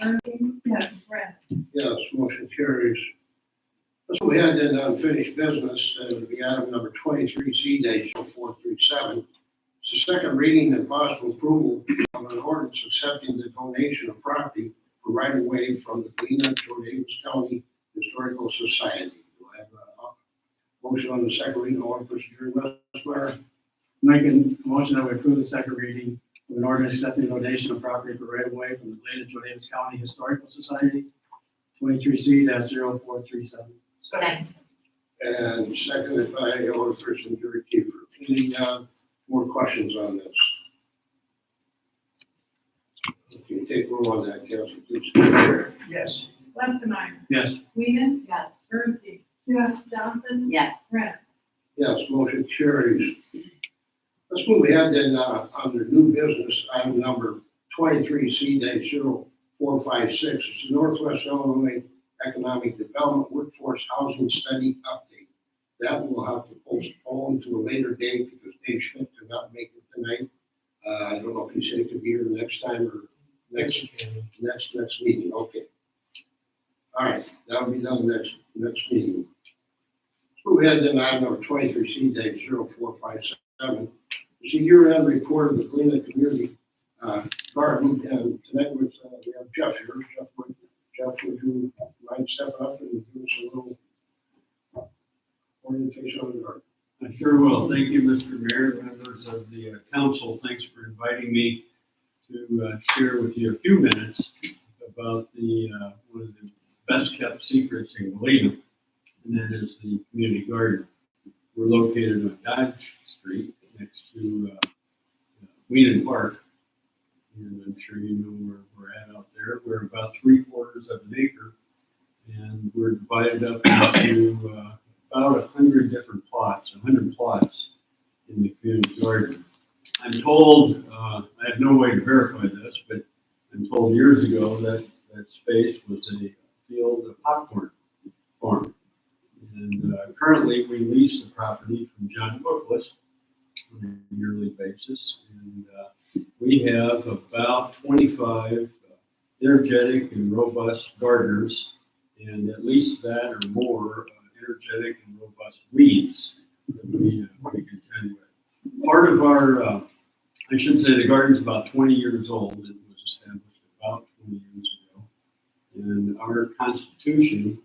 Irving? Yes. Brett? Yes, motion carries. Let's go ahead and unfinished business. That would be item number 23C-0437. It's the second reading and possible approval of an ordinance accepting the donation of property for right-of-way from the Galena to Davis County Historical Society. Do I have a motion on the second reading? Alderperson Jerry Westmeyer. Making a motion that we approve the second reading of an ordinance accepting donation of property for right of way from the Galena to Davis County Historical Society, 23C-0437. Second. And seconded by Alderperson Jerry Kiefer. Any more questions on this? If you take roll on that, Council, please. Yes. Westermeyer? Yes. Whedon? Yes. Ernstine? Yes. Johnson? Yes. Brett? Yes, motion carries. Let's move ahead then under new business, item number 23C-0456. It's the Northwest Illinois Economic Development Workforce Housing Study Update. That will have to postpone to a later date because Dave Schmidt could not make it tonight. I don't know if he said he could be here next time or next meeting. Okay. All right, that'll be done next meeting. So we had then item number 23C-0457. It's a year-end report of the Galena Community Garden, and tonight we have Jeff here. Jeff, would you mind stepping up and give us a little orientation on the garden? I sure will. Thank you, Mr. Mayor, members of the council. Thanks for inviting me to share with you a few minutes about the one of the best kept secrets in Galena, and that is the community garden. We're located on Dodge Street next to Whedon Park, and I'm sure you know where we're at out there. We're about 3/4 of an acre, and we're divided up into about 100 different plots, 100 plots in the community garden. I'm told, I have no way to verify this, but I'm told years ago that that space was a field of popcorn farm. And currently we lease the property from John Bookless on a yearly basis. And we have about 25 energetic and robust gardeners, and at least that or more energetic and robust weeds that we contend with. Part of our, I should say the garden's about 20 years old. It was established about 20 years ago. And our constitution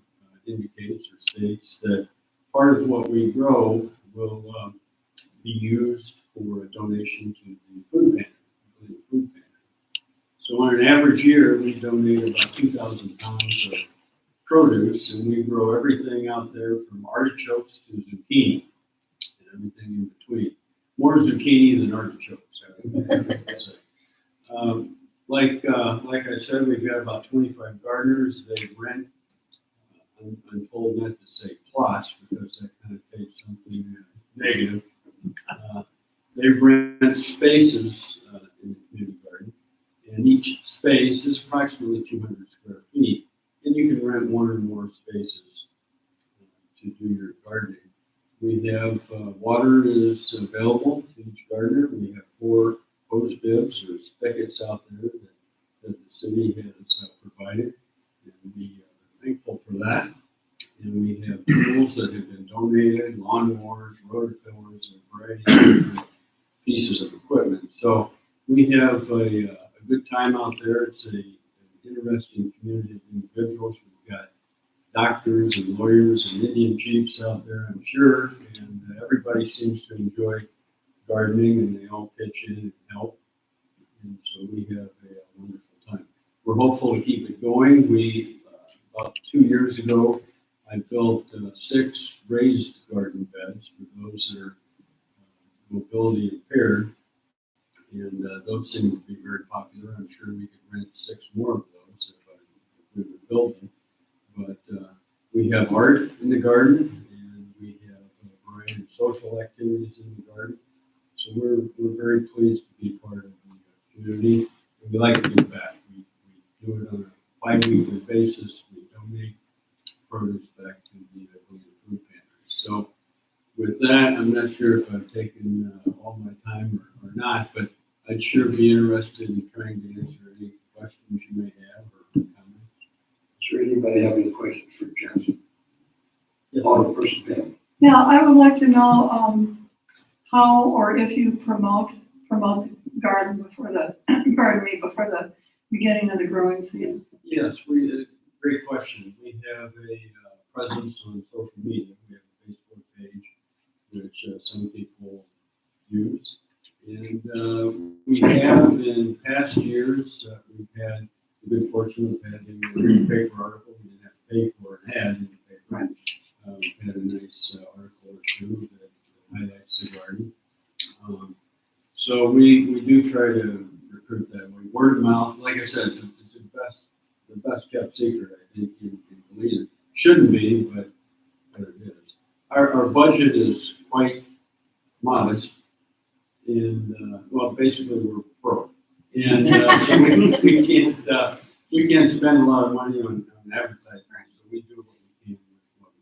indicates or states that part of what we grow will be used for a donation to the food pantry. So on an average year, we donate about 2,000 pounds of produce, and we grow everything out there from artichokes to zucchini and everything in between. More zucchini than artichokes. Like I said, we've got about 25 gardeners. They rent, I'm told not to say plots because that kind of takes something negative. They rent spaces in the community garden, and each space is approximately 200 square feet. And you can rent one or more spaces to do your gardening. We have water is available to each gardener. We have 4 hose bibs or spigots out there that the city has provided, and we are thankful for that. And we have tools that have been donated, lawnmowers, rototillers, and a variety of different pieces of equipment. So we have a good time out there. It's an interesting community of individuals. We've got doctors and lawyers and Indian chiefs out there, I'm sure, and everybody seems to enjoy gardening, and they all pitch in and help. And so we have a wonderful time. We're hopeful to keep it going. We, about 2 years ago, I built 6 raised garden beds for those that are mobility impaired, and those seem to be very popular. I'm sure we could rent 6 more of those if we were building. But we have art in the garden, and we have a variety of social activities in the garden. So we're very pleased to be part of the community, and we like to give back. We do it on a bi-weekly basis. We donate produce back to the food pantry. So with that, I'm not sure if I've taken all my time or not, but I'd sure be interested in trying to answer any questions you may have or Anybody have any questions for Jeff? Yes. Alderperson Pam. Yeah, I would like to know, how or if you promote the garden before the, pardon me, before the beginning of the growing season. Yes, great question. We have a presence on social media. We have a Facebook page, which some people use. And we have in past years, we've had the good fortune of having a newspaper article. We didn't have to pay for an ad in the paper. We had a nice article or two that highlights the garden. So we do try to recruit that way. Word of mouth, like I said, it's the best kept secret, I think, in Galena. Shouldn't be, but it is. Our budget is quite modest, and well, basically we're broke, and so we can't spend a lot of money on advertising. So we do what we can with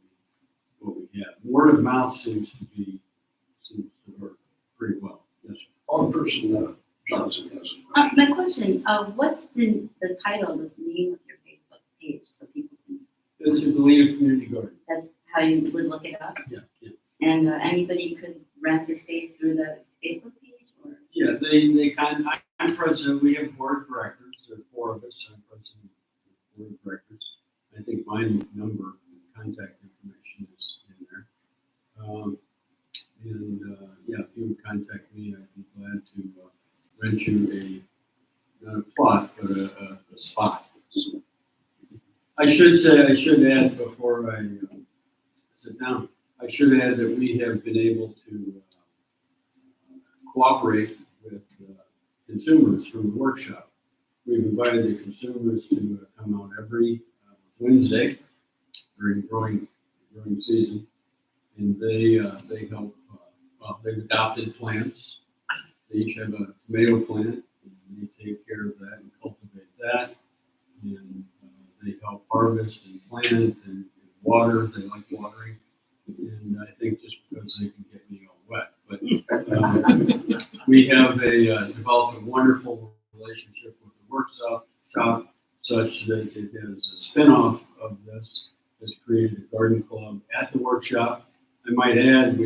what we have. Word of mouth seems to work pretty well. Yes, sir. Alderperson Johnson has a question. My question, what's the title, the name of your Facebook page, so people can, It's a Galena Community Garden. that's how you would look it up? Yeah, yeah. And anybody could rent the space through the Facebook page, or? Yeah, they I'm president, we have a board of directors, there are 4 of us, I'm president of the board of directors. I think my number and contact information is in there. Yeah, if you would contact me, I'd be glad to rent you not a plot, but a spot. So, I should add before I sit down, I should add that we have been able to cooperate with consumers from the workshop. We've invited the consumers to come out every Wednesday during growing season, and they help. They've adopted plants. They each have a tomato plant, and they take care of that and cultivate that, and they help harvest and plant and water. They like watering, and I think just because they can get me all wet, but we have developed a wonderful relationship with the workshop such that it is a spinoff of this. Has created a garden club at the workshop. I might add, I've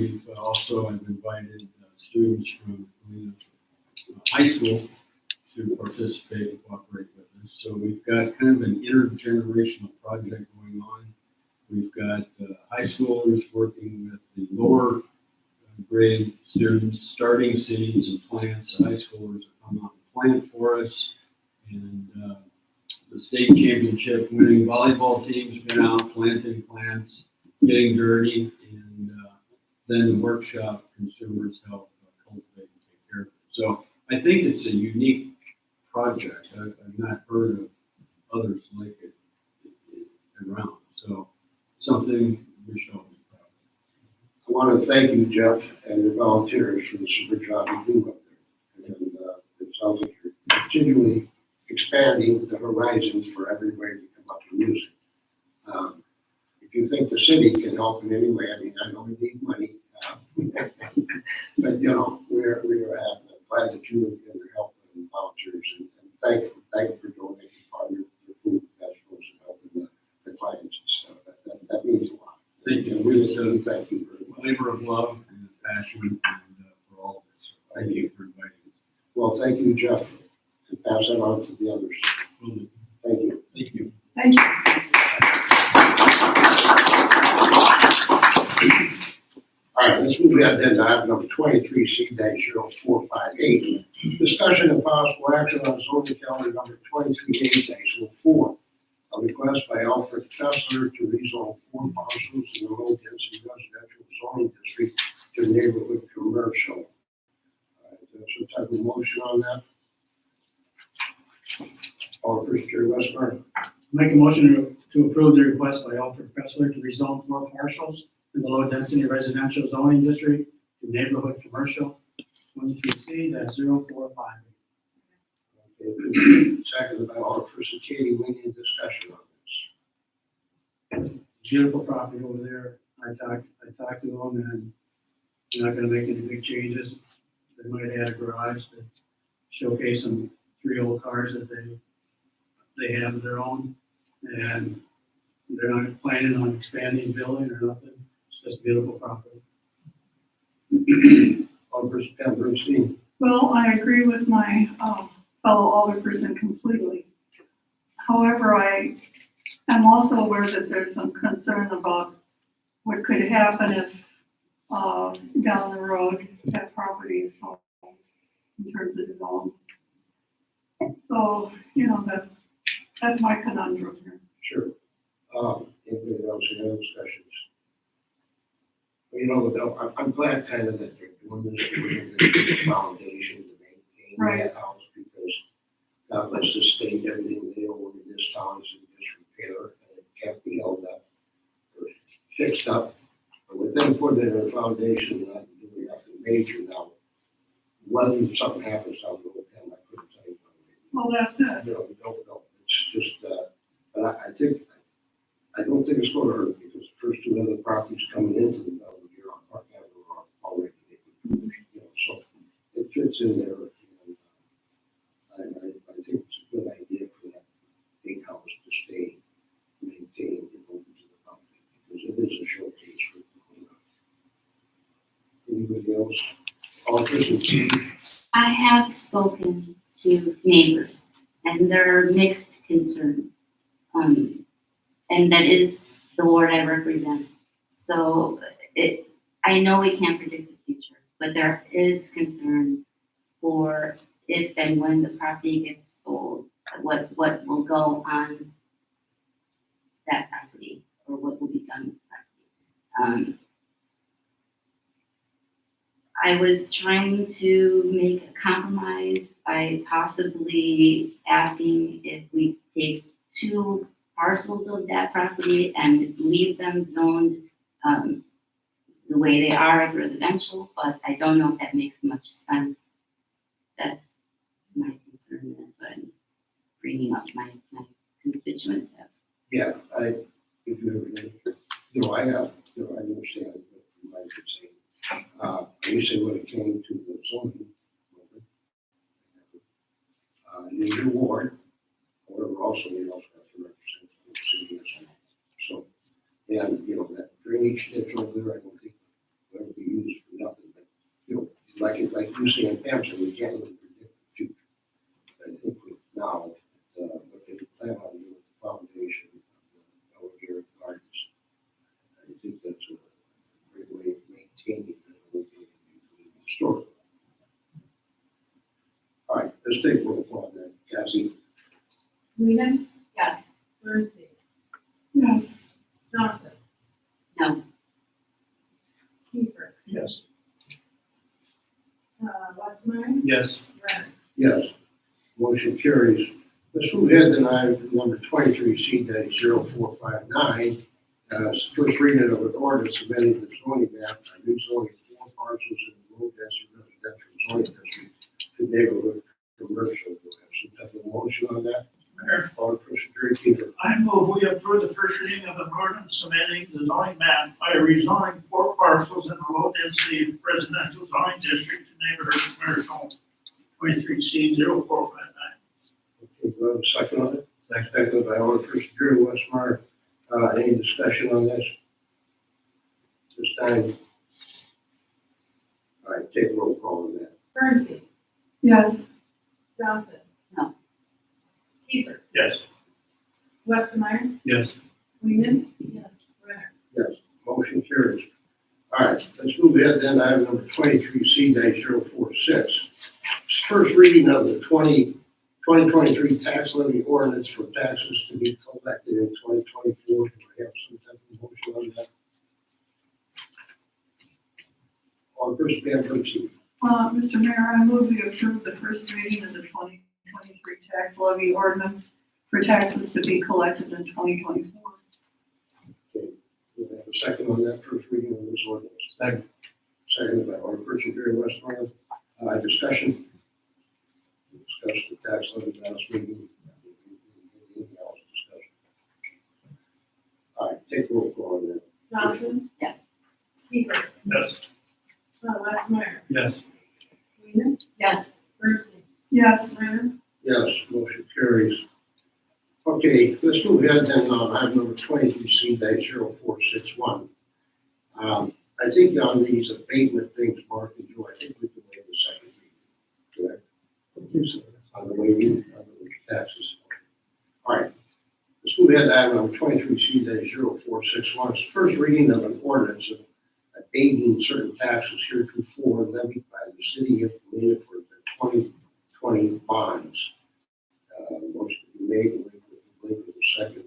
invited students from Galena High School to participate and cooperate with us. So we've got kind of an intergenerational project going on. We've got high schoolers working with the lower grade students, starting seeds and plants. The high schoolers have come out and plant for us. And the state championship winning volleyball team's been out planting plants, getting dirty, and then the workshop consumers help cultivate and take care of it. So I think it's a unique project. I've not heard of others like it around. So something we should all be proud of. I want to thank you, Jeff, and your volunteers for the super job you do up there. And it sounds like you're continually expanding the horizons for everybody to come up and use it. If you think the city can help in any way, I mean, I know we need money, but we're glad that you and your help and volunteers, and thank you for donating part of your food, vegetables, and helping the clients and stuff. That means a lot. Thank you. And we really thank you very much. Labor of love and passion and, for all of this. So thank you for inviting us. Well, thank you, Jeff, and pass that on to the others. Will do. Thank you. Thank you. Thank you. All right, let's move ahead then to item number 23C-0458. Discussion and possible action on zoning calendar number 23A-04. A request by Alfred Fessler to rezone 4 parcels in the low density residential zoning district to neighborhood commercial. Is there some type of motion on that? Alderperson Jerry Westmeyer. Make a motion to approve the request by Alfred Pressler to rezone 4 parcels in the low-density residential zoning district to neighborhood commercial, 23C-045. Okay, seconded by Alderperson Katie Wing. Discussion on this. Beautiful property over there. I talked to them, and they're not gonna make any big changes. They might add a garage to showcase some 3 old cars that they have of their own. And They're not planning on expanding building or nothing. It's just beautiful property. Alderperson Pam Bernstein. Well, I agree with my fellow alderperson completely. However, I am also aware that there's some concern about what could happen if down the road that property is sold in terms of development. So, that's my conundrum here. Sure. Anybody else in other discussions? Well, I'm glad kind of that they're doing this, the foundation to maintain Right. that house, because that lets the state everything they own in this town is in disrepair, and it can't be held up or fixed up. But with them putting it in a foundation, and not doing nothing major now, whether something happens down the road, I couldn't tell you. Well, that's it. We don't know. It's just, but I don't think it's going to hurt, because the first two other properties coming into the development here on Park Avenue are already, so it fits in there. And I think it's a good idea for that big house to stay maintained and open to the public, because it is a showcase for people. Anybody else? Alderperson I have spoken to neighbors, and there are mixed concerns. And that is the ward I represent. So I know we can't predict the future, but there is concern for if and when the property gets sold, what will go on that property, or what will be done with the property. I was trying to make a compromise by possibly asking if we take 2 parcels of that property and leave them zoned the way they are as residential, but I don't know if that makes much sense. That's my concern, and that's what I'm bringing up my constituents have. Yeah, I have, I understand what you might be saying. You say when it came to the zoning, new ward, however, also we also have to represent the city as well. So, and, that drainage ditch over there, I don't think will ever be used for nothing, but, like you say in Pam said, we can't really predict the future. I think for now, what they plan on doing with the foundation of the Garrett Gardens, I think that's a great way of maintaining the story. All right, let's take a roll call then. Cassie? Whedon? Yes. Bernstein? Yes. Johnson? No, Kiefer? Yes. Westmeyer? Yes. Brennan? Yes. Motion carries. Let's move ahead to item number 23C-0459. First reading of an ordinance amending the zoning map by rezoning 4 parcels in the low density residential zoning district to neighborhood commercial. Do I have some type of motion on that? Mayor, Alderperson Jerry Kiefer. I move we approve the first reading of an ordinance amending the zoning map by rezoning 4 parcels in the low density residential zoning district to neighborhood commercial 23C-0459. Okay, do I have a second on it? Second by Alderperson Jerry Westmeyer. Any discussion on this? This time? All right, take a roll call on that. Bernstein? Yes. Johnson? No. Kiefer? Yes. Westmeyer? Yes. Whedon? Yes. Brennan? Yes, motion carries. All right, let's move ahead then to item number 23C-046. First reading of the 2023 tax levy ordinance for taxes to be collected in 2024. Do I have some type of motion on that? Alderperson Pam Bernstein. Mr. Mayor, I move we approve the first reading of the 2023 tax levy ordinance for taxes to be collected in 2024. Okay, do I have a second on that first reading of this ordinance? Second. Seconded by Alderperson Jerry Westmoreland. Discussion. Discuss the tax levy last meeting. Anything else discussion? All right, take roll call on that. Johnson? Yes. Kiefer? Yes. Westmeyer? Yes. Whedon? Yes. Bernstein? Yes. Brennan? Yes, motion carries. Okay, let's move ahead then, item number 23C-0461. I think on these abatement things, Mark and Joe, I think we can waive the second reading. Correct? On the waiving of the taxes. All right. Let's move ahead to item number 23C-0461. It's the first reading of an ordinance of abating certain taxes heretofore levied by the city of Galena for the 2020 bonds. Motion to be made, and wait for the second.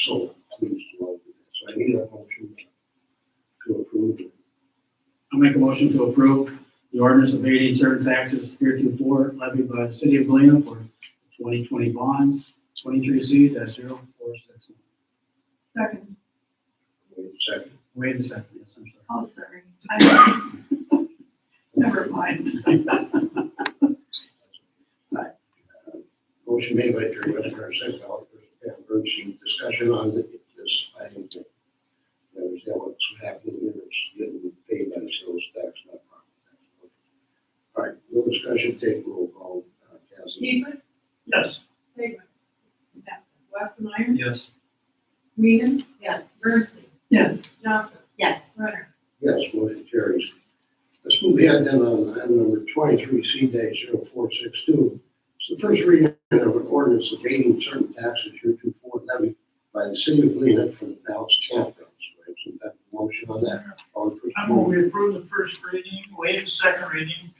So, please do all do that. So I need a motion to approve. I'll make a motion to approve the ordinance abating certain taxes heretofore levied by the city of Galena for 2020 bonds, 23C-0461. Second. Wait a second. Wait a second, yes, I'm sorry. Oh, sorry. Never mind. Motion made by Jerry Westmeyer, second by Alderperson Pam Bernstein. Discussion on this item. Understand what's happening here. It's getting paid by the sales tax, not property tax. All right, no discussion. Take roll call. Cassie. Keeper, Yes. Stegler. Yes. Westmeyer, Yes. Weenan. Yes. Bernstein, Yes. Johnson, Yes. Renner. Yes, motion carries. Let's move ahead then on item number 23C-0462. It's the first reading of an ordinance abating certain taxes heretofore levied by the city of Galena for the Dallas campgrounds. Do I have some type of motion on that? I move we approve the first reading, waive the second reading,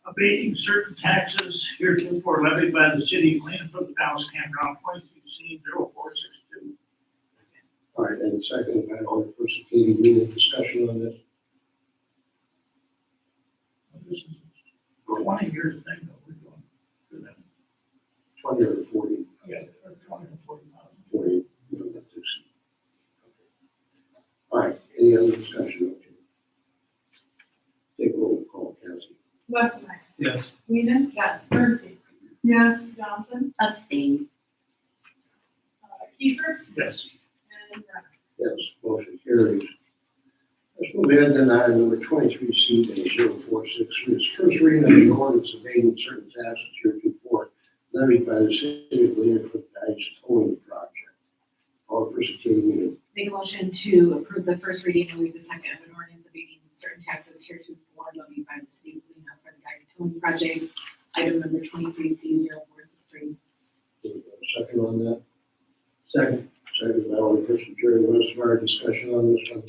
abating certain taxes heretofore levied by the city of Galena for the Dallas Campground 23C-0462. All right, and second by Alderperson Katie Weenan. Discussion on this. This is 20 years thing that we're doing for them. 20 or 40? Yeah, or 20 or 40,000. 40. You don't have to exceed. Okay. All right, any other discussion? Okay. Take roll call, Cassie. Westmeyer, Yes. Weenan. Yes. Bernstein, Yes. Johnson, Abstain. Keeper, Yes. and Renner. Yes, motion carries. Let's move ahead then item number 23C-0463. It's first reading of the ordinance abating certain taxes heretofore levied by the city of Galena for the Dice Towing Project. Alderperson Katie Weenan. Make a motion to approve the first reading and waive the second of an ordinance abating certain taxes heretofore levied by the city of Galena for the Guys Towing Project, item number 23C-0463. Second on that. Second. Second by Alderperson Jerry Westmeyer. Discussion on this one.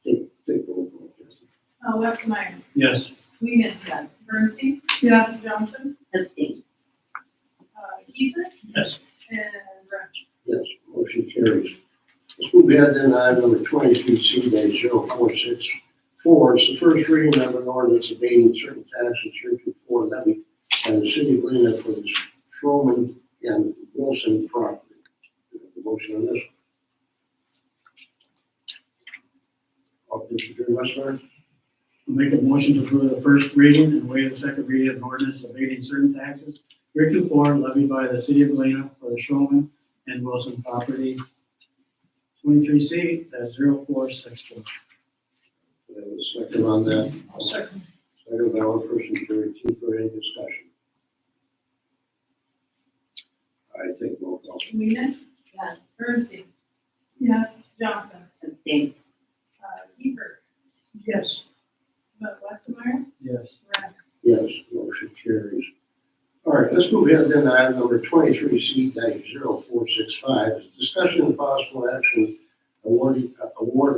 Take roll call, Cassie. Westmeyer, Yes. Weenan. Yes. Bernstein, Yes. Johnson, Abstain. Keeper, Yes. and Renner. Yes, motion carries. Let's move ahead then to item number 23C-0464. It's the first reading of an ordinance abating certain taxes heretofore levied by the city of Galena for the Schroman and Wilson property. Do we have the motion on this? Alderperson Jerry Westmeyer. I'll make a motion to approve the first reading and waive the second reading of an ordinance abating certain taxes heretofore levied by the city of Galena for the Showman and Wilson property, 23C-0464. Do we have a second on that? I'll second. Second by Alderperson Jerry Keeper. Any discussion? I take roll call. Weenan. Yes. Bernstein, Yes. Johnson, Abstain. Keeper, Yes. Westmeyer, Yes. Renner. Yes, motion carries. All right, let's move ahead then to item number 23C-0465. Discussion and possible action award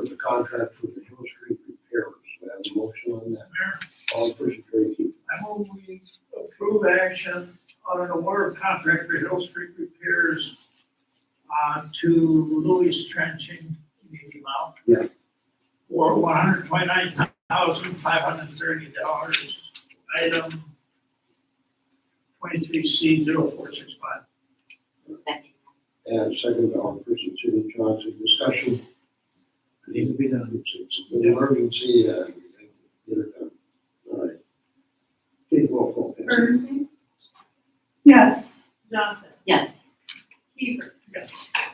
of the contract for the Hill Street repairs. We have a motion on that. Mayor, Alderperson Jerry Keeper. I move we approve action on an award of contract for Hill Street repairs to Louis Trenching, the amount. Yeah. For $129,530. Item 23C-0465. Second. And second by Alderperson Sidney Johnson. Discussion. It needs to be done. It's an emergency, get it done. All right. Take roll call. Cassie. Bernstein, Yes. Johnson, Yes. Keeper. Yes.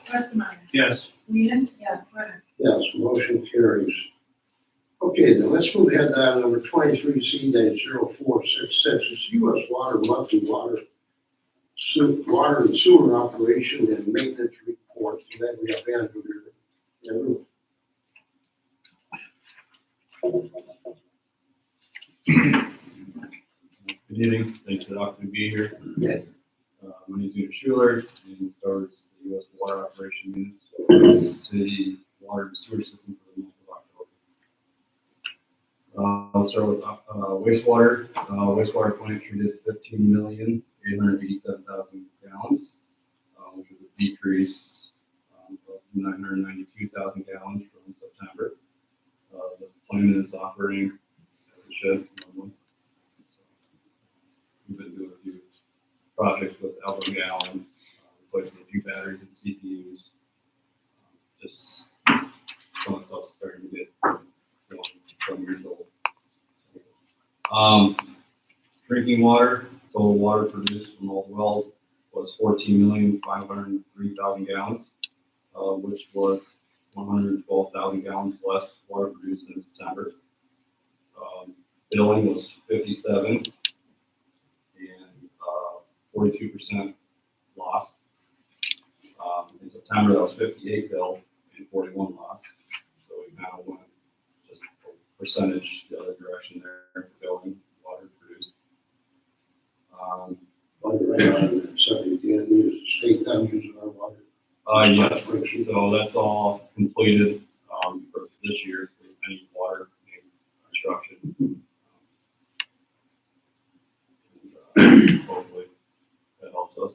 Westmeyer, Yes. Weenan. Yes. Renner. Yes, motion carries. Okay, then let's move ahead to item number 23C-0466. It's U.S. Water monthly water and sewer operation and maintenance report. So that we have Andrew here. Andrew. Good evening, thanks for the opportunity to be here. Yeah. My name is Peter Schuler, and starts the U.S. Water Operation Unit, so city water and sewer system for the month of October. I'll start with wastewater. Wastewater plant treated 15,887,000 gallons, which was a decrease of 992,000 gallons from September. The plant is operating as it should normally. We've been doing a few projects with Albert Gallon, replacing a few batteries and CPUs. Just some of the stuff's starting to get going, 20 years old. Drinking water, total water produced from all the wells was 14,503,000 gallons, which was 112,000 gallons less water produced in September. Billing was 57. And 42% lost. In September, that was 58 bill and 41 lost. So we kind of went just a percentage the other direction there for billing water produced. Right on the subject, the end is the state done using our water. Yes, so that's all completed for this year for any water main construction. Hopefully that helps us.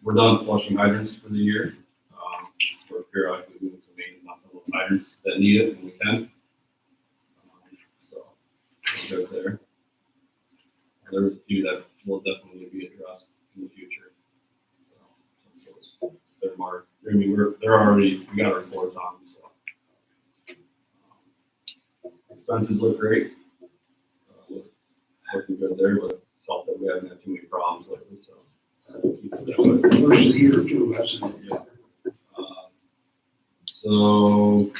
We're done flushing hydrants for the year. We're periodically doing some maintenance on some of those hydrants that need it when we can. So we're good there. There's a few that will definitely be addressed in the future. So they're marked. I mean, they're already, we got our reports on them, so. Expenses look great. Looking good there, but felt that we haven't had too many problems lately, so. First of the year or two, that's it. Yeah. So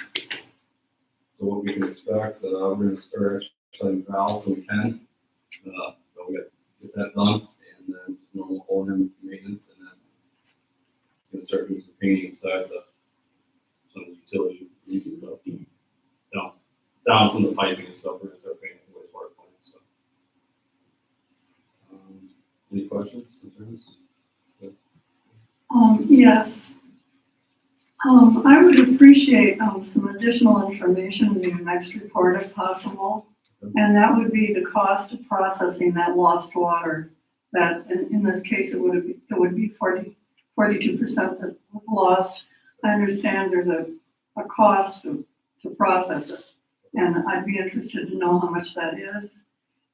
what we can expect, we're gonna start exercising valves when we can. So we get that done, and then just normal O&M maintenance, and then gonna start doing some painting inside some of the utility rooms and stuff. Down some of the piping and stuff, we're gonna start painting the wastewater plant, so. Any questions, concerns? Yes. Yes. I would appreciate, some additional information in your next report if possible. And that would be the cost of processing that lost water. That, in this case, it would be 42% that was lost. I understand there's a cost to process it. And I'd be interested to know how much that is.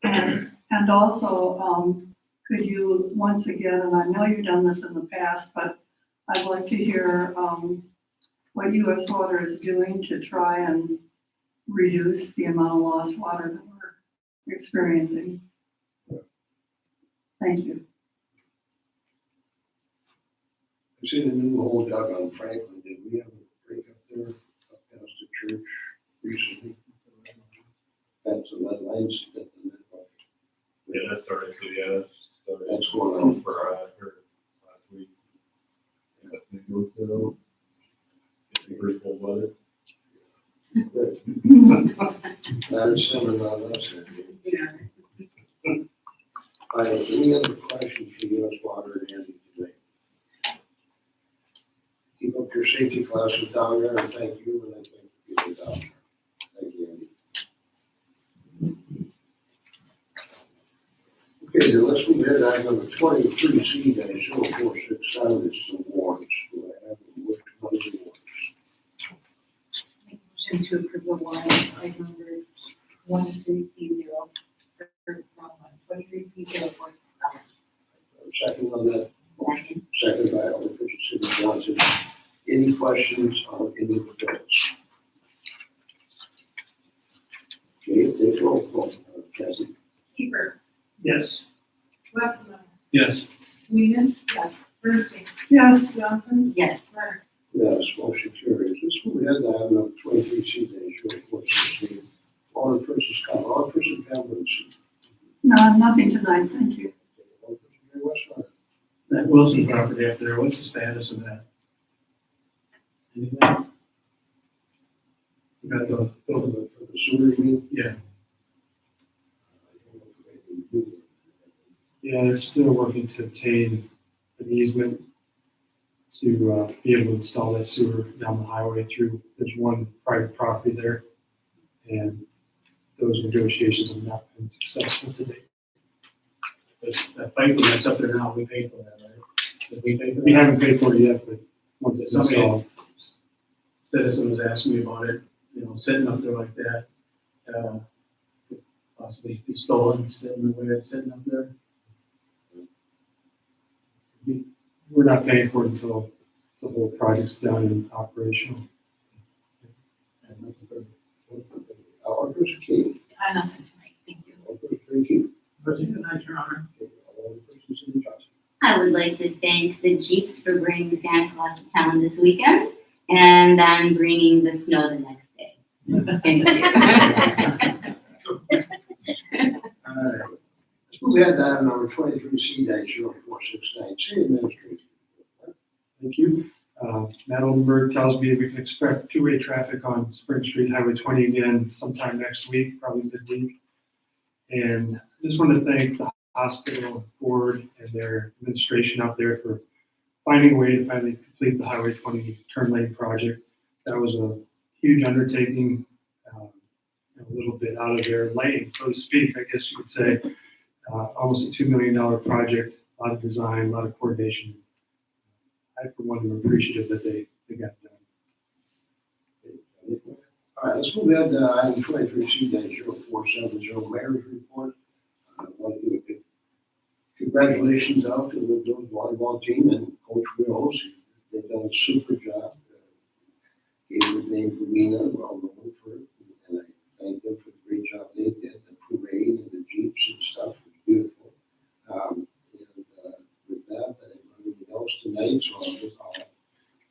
And also, could you, once again, and I know you've done this in the past, but I'd like to hear what U.S. Water is doing to try and reduce the amount of lost water that we're experiencing. Thank you. I've seen a new hole dug on Franklin. Did we have a break up there up past the church recently? That's a lead lines. Yeah, that started too, yeah. That's going on. For, I heard last week. Yeah, that's gonna go to, pretty cold weather. Not as summer, not us. Yeah. Any other questions for U.S. Water and Andy today? Keep up your safety classes down there, and thank you, and I thank you for down there. Thank you, Andy. Okay, then let's move ahead to item number 23C-0467, it's the warrants. Do I have a motion on the warrants? Make a motion to approve the warrants, item number 23C0, from 23C047. Second on that, Second. second by Alderperson Sidney Johnson. Any questions on any of the bills? Okay, take roll call, Cassie. Kiefer, Yes. Westermeyer, Yes. Weenan. Yes. Bernstein, Yes, Johnson, Yes. Renner. Yes, motion carries. Let's move ahead to item number 23, C dash 0416. Alderperson Scott, Alderperson Cameron. No, nothing tonight, thank you. Alderperson Gary Westmeyer. That Wilson property up there, what's the status of that? Anything? You got those, For the sewer, you mean? yeah, yeah, they're still working to obtain an easement to be able to install that sewer down the highway through, there's one private property there. And those negotiations have not been successful to date. But that pipe that's up there now, we paid for that, right? Did we pay for that? We haven't paid for it yet, but once it's installed. Citizen was asking me about it, you know, sitting up there like that, could possibly be stolen, sitting the way it's sitting up there. We're not paying for it until the whole project's done and operational. Alderperson King. Nothing tonight, thank you. Alderperson Tracy. President, good night, Your Honor. Alderperson Cindy Johnson. I would like to thank the Jeeps for bringing Santa Claus to town this weekend and then bringing the snow the next day. Thank you. All right. Let's move ahead to item number 23, C dash 0469. City Administrator. Thank you. Matt Oldenburg tells me we can expect two-way traffic on Spring Street, Highway 20 again sometime next week, probably midweek. And I just want to thank the hospital board and their administration out there for finding a way to finally complete the Highway 20 turn lane project. That was a huge undertaking, a little bit out of their lane, so to speak, I guess you could say. Almost a $2 million project, a lot of design, a lot of coordination. I, for one, am appreciative that they got done. All right, let's move ahead to item 23, C dash 0470, Mayor's Report. I want to give congratulations out to the volleyball team and Coach Wills. They've done a super job. Gave the name Verena, well known for it, and I thank them for the great job they did. The parade and the Jeeps and stuff was beautiful. With that, I have nothing else tonight, so I'll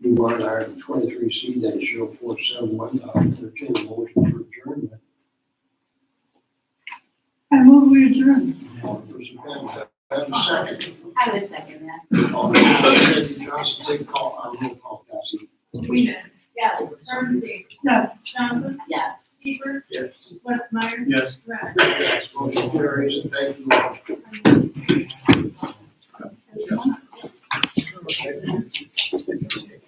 move on to item 23C dash 0471. I'll entertain a motion for adjournment. I move we adjourn. Alderperson Campbell, have a second. I would second that. Alderperson Cindy Johnson, take call, roll call, Cassie. Whedon. Yes. Hermsey. Yes. Johnson. Yes. Kiefer. Yes. Westmeyer. Yes. Radford. Yes, motion carries, and thank you all.